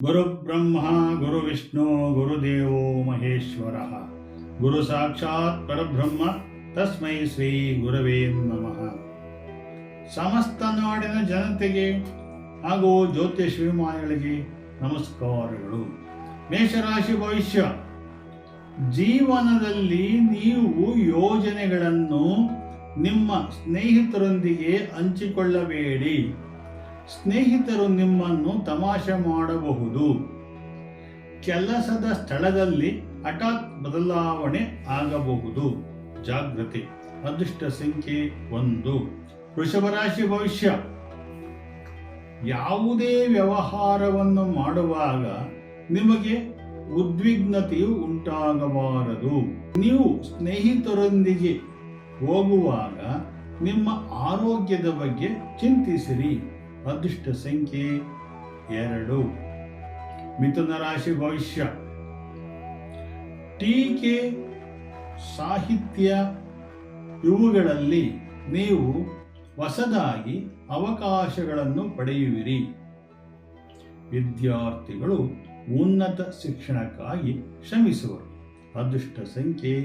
ಗುರುಬ್ರಹ್ಮ ಗುರುವಿಷ್ಣು ಗುರುದೇವೋ ಮಹೇಶ್ವರ ಗುರು ಸಾಕ್ಷಾತ್ ಪರಬ್ರಹ್ಮ ತಸ್ಮೈ ಶ್ರೀ ಗುರವೇ ನಮಃ. ಸಮಸ್ತ ನಾಡಿನ ಜನತೆಗೆ ಹಾಗೂ ಜ್ಯೋತಿಷಿಮಾನಿಗಳಿಗೆ ನಮಸ್ಕಾರಗಳು. ಮೇಷರಾಶಿ ಭವಿಷ್ಯ. ಜೀವನದಲ್ಲಿ ನೀವು ಯೋಜನೆಗಳನ್ನು ನಿಮ್ಮ ಸ್ನೇಹಿತರೊಂದಿಗೆ ಹಂಚಿಕೊಳ್ಳಬೇಡಿ. ಸ್ನೇಹಿತರು ನಿಮ್ಮನ್ನು ತಮಾಷೆ ಮಾಡಬಹುದು. ಕೆಲಸದ ಸ್ಥಳದಲ್ಲಿ ಹಠಾತ್ ಬದಲಾವಣೆ ಆಗಬಹುದು, ಜಾಗೃತಿ. ಅದೃಷ್ಟ ಸಂಖ್ಯೆ 1. ವೃಷಭ ರಾಶಿ ಭವಿಷ್ಯ. ಯಾವುದೇ ವ್ಯವಹಾರವನ್ನು ಮಾಡುವಾಗ ನಿಮಗೆ ಉದ್ವಿಗ್ನತೆಯು ಉಂಟಾಗಬಾರದು. ನೀವು ಸ್ನೇಹಿತರೊಂದಿಗೆ ಹೋಗುವಾಗ ನಿಮ್ಮ ಆರೋಗ್ಯದ ಬಗ್ಗೆ ಚಿಂತಿಸಿರಿ. ಅದೃಷ್ಟ ಸಂಖ್ಯೆ 2. ಮಿಥುನ ರಾಶಿ ಭವಿಷ್ಯ. ಟೀಕೆ, ಸಾಹಿತ್ಯ ಇವುಗಳಲ್ಲಿ ನೀವು ಹೊಸದಾಗಿ ಅವಕಾಶಗಳನ್ನು ಪಡೆಯುವಿರಿ. ವಿದ್ಯಾರ್ಥಿಗಳು ಉನ್ನತ ಶಿಕ್ಷಣಕ್ಕಾಗಿ ಶ್ರಮಿಸುವರು. ಅದೃಷ್ಟ ಸಂಖ್ಯೆ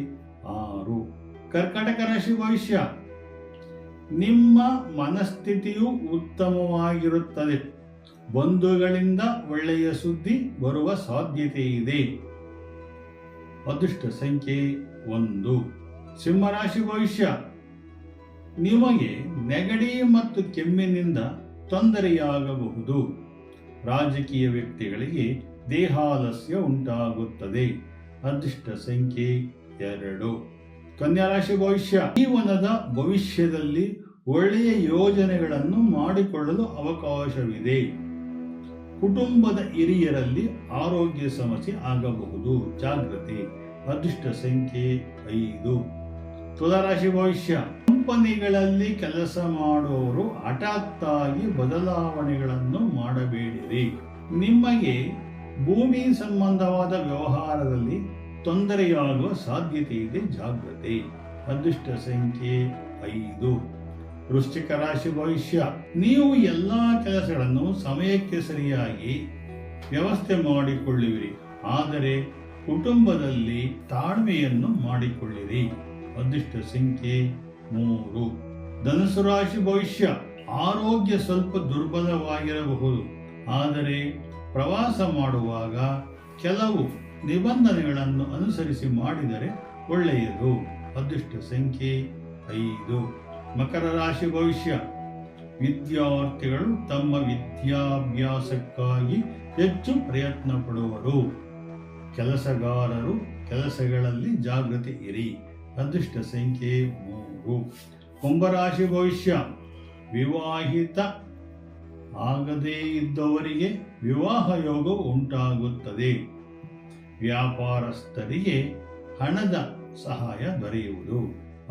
6. ಕರ್ಕಾಟಕ ರಾಶಿ ಭವಿಷ್ಯ. ನಿಮ್ಮ ಮನಸ್ಥಿತಿಯು ಉತ್ತಮವಾಗಿರುತ್ತದೆ. ಬಂಧುಗಳಿಂದ ಒಳ್ಳೆಯ ಸುದ್ದಿ ಬರುವ ಸಾಧ್ಯತೆ ಇದೆ. ಅದೃಷ್ಟ ಸಂಖ್ಯೆ 1. ಸಿಂಹರಾಶಿ ಭವಿಷ್ಯ. ನಿಮಗೆ ನೆಗಡಿ ಮತ್ತು ಕೆಮ್ಮಿನಿಂದ ತೊಂದರೆಯಾಗಬಹುದು. ರಾಜಕೀಯ ವ್ಯಕ್ತಿಗಳಿಗೆ ದೇಹಾಲಸ್ಯ ಉಂಟಾಗುತ್ತದೆ. ಅದೃಷ್ಟ ಸಂಖ್ಯೆ 2. ಕನ್ಯಾ ರಾಶಿ ಭವಿಷ್ಯ. ಜೀವನದ ಭವಿಷ್ಯದಲ್ಲಿ ಒಳ್ಳೆಯ ಯೋಜನೆಗಳನ್ನು ಮಾಡಿಕೊಳ್ಳಲು ಅವಕಾಶವಿದೆ. ಕುಟುಂಬದ ಹಿರಿಯರಲ್ಲಿ ಆರೋಗ್ಯ ಸಮಸ್ಯೆ ಆಗಬಹುದು, ಜಾಗೃತಿ. ಅದೃಷ್ಟ ಸಂಖ್ಯೆ 5. ತುಲಾರಾಶಿ ಭವಿಷ್ಯ. ಕಂಪನಿಗಳಲ್ಲಿ ಕೆಲಸ ಮಾಡುವವರು ಹಠಾತ್ತಾಗಿ ಬದಲಾವಣೆಗಳನ್ನು ಮಾಡಬೇಡಿರಿ. ನಿಮಗೆ ಭೂಮಿ ಸಂಬಂಧವಾದ ವ್ಯವಹಾರದಲ್ಲಿ ತೊಂದರೆಯಾಗುವ ಸಾಧ್ಯತೆ ಇದೆ, ಜಾಗೃತಿ. ಅದೃಷ್ಟ ಸಂಖ್ಯೆ 5. ವೃಶ್ಚಿಕ ರಾಶಿ ಭವಿಷ್ಯ. ನೀವು ಎಲ್ಲಾ ಕೆಲಸಗಳನ್ನು ಸಮಯಕ್ಕೆ ಸರಿಯಾಗಿ ವ್ಯವಸ್ಥೆ ಮಾಡಿಕೊಳ್ಳುವಿರಿ, ಆದರೆ ಕುಟುಂಬದಲ್ಲಿ ತಾಳ್ಮೆಯನ್ನು ಮಾಡಿಕೊಳ್ಳಿರಿ. ಅದೃಷ್ಟ ಸಂಖ್ಯೆ 3. ಧನುಸು ರಾಶಿ ಭವಿಷ್ಯ. ಆರೋಗ್ಯ ಸ್ವಲ್ಪ ದುರ್ಬಲವಾಗಿರಬಹುದು, ಆದರೆ ಪ್ರವಾಸ ಮಾಡುವಾಗ ಕೆಲವು ನಿಬಂಧನೆಗಳನ್ನು ಅನುಸರಿಸಿ ಮಾಡಿದರೆ ಒಳ್ಳೆಯದು. ಅದೃಷ್ಟ ಸಂಖ್ಯೆ 5. ಮಕರ ರಾಶಿ ಭವಿಷ್ಯ. ವಿದ್ಯಾರ್ಥಿಗಳು ತಮ್ಮ ವಿದ್ಯಾಭ್ಯಾಸಕ್ಕಾಗಿ ಹೆಚ್ಚು ಪ್ರಯತ್ನ ಪಡುವರು. ಕೆಲಸಗಾರರು ಕೆಲಸಗಳಲ್ಲಿ ಜಾಗೃತಿ ಇರಿ. ಅದೃಷ್ಟ ಸಂಖ್ಯೆ 3. ಕುಂಭರಾಶಿ ಭವಿಷ್ಯ. ವಿವಾಹಿತ ಆಗದೇ ಇದ್ದವರಿಗೆ ವಿವಾಹ ಯೋಗ ಉಂಟಾಗುತ್ತದೆ. ವ್ಯಾಪಾರಸ್ಥರಿಗೆ ಹಣದ ಸಹಾಯ ದೊರೆಯುವುದು.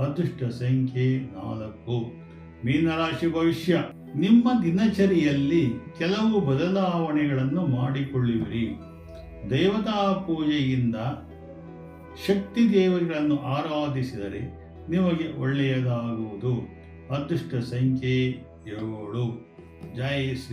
ಅದೃಷ್ಟ ಸಂಖ್ಯೆ 4. ಮೀನರಾಶಿ ಭವಿಷ್ಯ. ನಿಮ್ಮ ದಿನಚರಿಯಲ್ಲಿ ಕೆಲವು ಬದಲಾವಣೆಗಳನ್ನು ಮಾಡಿಕೊಳ್ಳುವಿರಿ. ದೇವತಾ ಪೂಜೆಯಿಂದ ಶಕ್ತಿ ದೇವತೆಗಳನ್ನು ಆರಾಧಿಸಿದರೆ ನಿಮಗೆ ಒಳ್ಳೆಯದಾಗುವುದು. ಅದೃಷ್ಟ ಸಂಖ್ಯೆ 7. ಜೈ ಶ್ರೀ